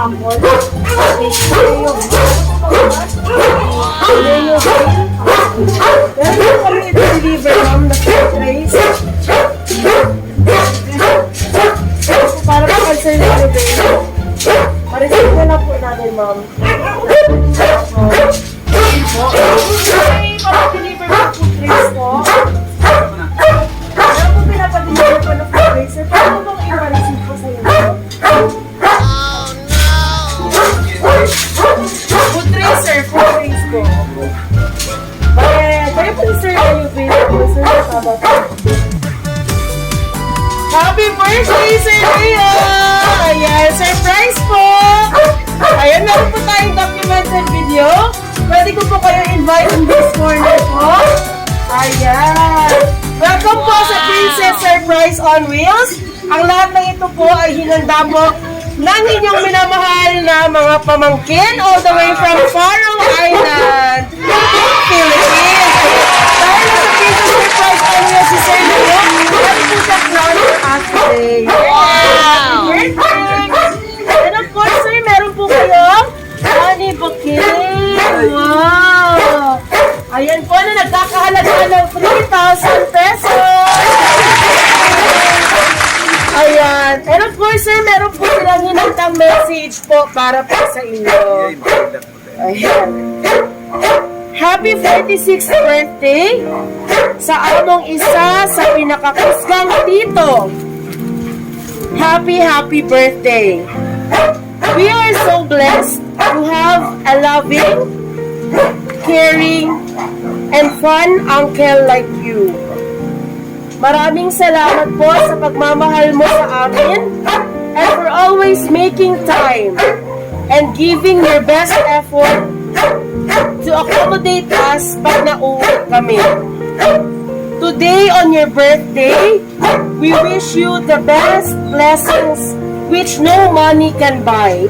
apple. Meron po kami i-deliver, ma'am, na food trays. Para po answer nyo yung baby. Pa-receive na lang po natin, ma'am. Okay, para-deliver po food trays po. Meron po pinapa-deliver po ng food trays. Sir, paano po bang i-receive po sa inyo? Food trays, sir. Food trays po. Kaya po sir na yung video po. Sir, tama po. Happy birthday, Sir Leo! Ayan, surprise po! Ayan, meron po tayong documented video. Pwede ko po kayo invite in this corner po. Ayan. Welcome po sa Princess Surprise on Wheels. Ang lahat ng ito po ay hinanda mo ng inyong minamahal na mga pamangkin all the way from Faroe Island, Philippines. Dahil sa Princess Surprise on Wheels si Sir Leo, meron po siya crown for us today. Wow! Happy birthday! And of course, sir, meron po kayong honey bouquet. Wow! Ayan po na nagkakahalaga ng 3,000 pesos. Ayan. And of course, sir, meron po silang hinagtang message po para po sa inyo. Ayan. Happy 46th birthday sa among isa sa pinakakusgang tito. Happy birthday. We are so blessed to have a loving, caring, and fun uncle like you. Maraming salamat po sa pagmamahal mo sa amin and for always making time and giving your best effort to accommodate us pag nauwi kami. Today on your birthday, we wish you the best blessings which no money can buy.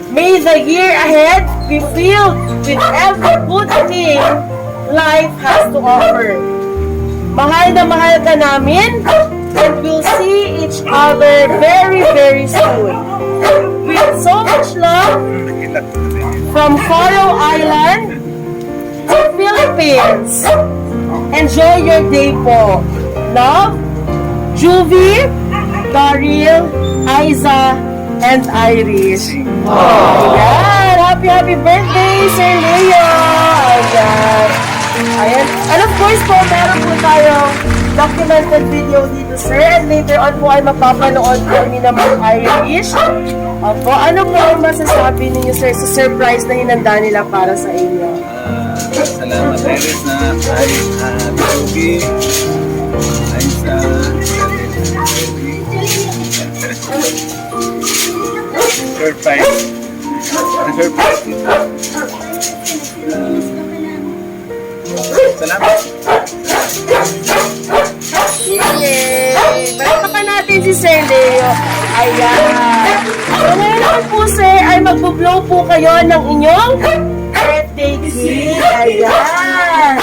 May the year ahead be filled with every good thing life has to offer. Mahal na mahal ka namin, and we'll see each other very soon. With so much love, from Faroe Island to Philippines. Enjoy your day po. Love, Juvie, Daryl, Aiza, and Iris. Ayan, happy birthday, Sir Leo! Ayan. Ayan. And of course po, meron po tayong documented video dito, sir. And later on po ay mapapanood po ni naman Irish. Opo, ano po ang masasabi ninyo, sir, sa surprise na hinanda nila para sa inyo? Salamat, Iris, na ay Togi, ay sa surprise. Surprise nito. Salamat. Yay! Balita natin si Sir Leo. Ayan. So ngayon naman po, sir, ay magbo-blow po kayo ng inyong birthday cake. Ayan.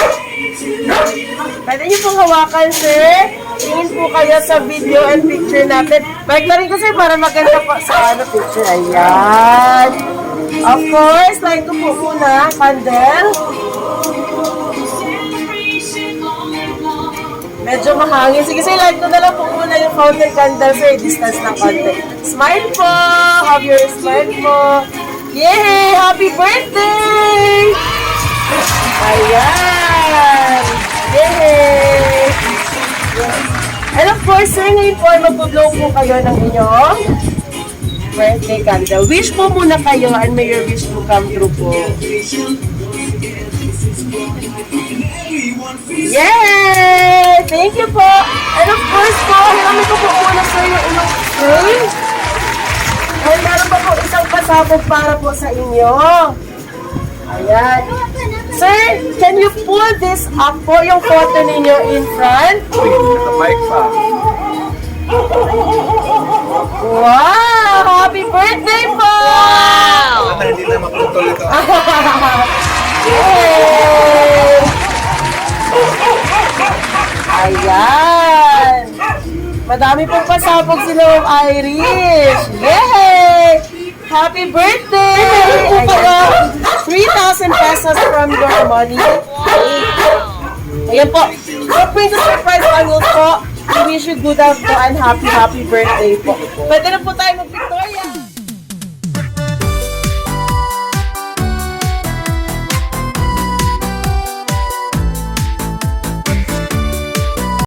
Pwede niyo pong hawakan, sir. Tingin po kayo sa video and picture natin. Balik na rin ko, sir, para maganda po sa picture. Ayan. Of course, light ko po muna, candle. Medyo mahangin. Sige, sir, light ko na lang po muna yung fountain candle, sir. Distance ng konti. Smile po! Have your smile po. Yay! Happy birthday! Ayan! Yay! And of course, sir, ngayon po ay mag-blow po kayo ng inyong birthday candle. Wish po muna kayo and may your wish to come true po. Yay! Thank you po! And of course po, hiramit ko po muna sa yung inyong frame. And meron pa po isang pasabog para po sa inyo. Ayan. Sir, can you pull this up po, yung photo ninyo in front? Naka-mic pa. Wow! Happy birthday po! Wow! Hindi na maputol ito. Yay! Ayan! Madami pong pasabog sila ng Irish. Yay! Happy birthday! Ito pala, 3,000 pesos from your money. Ayan po. For Princess Surprise Bangles po, we wish you good health po and happy birthday po. Pwede na po tayo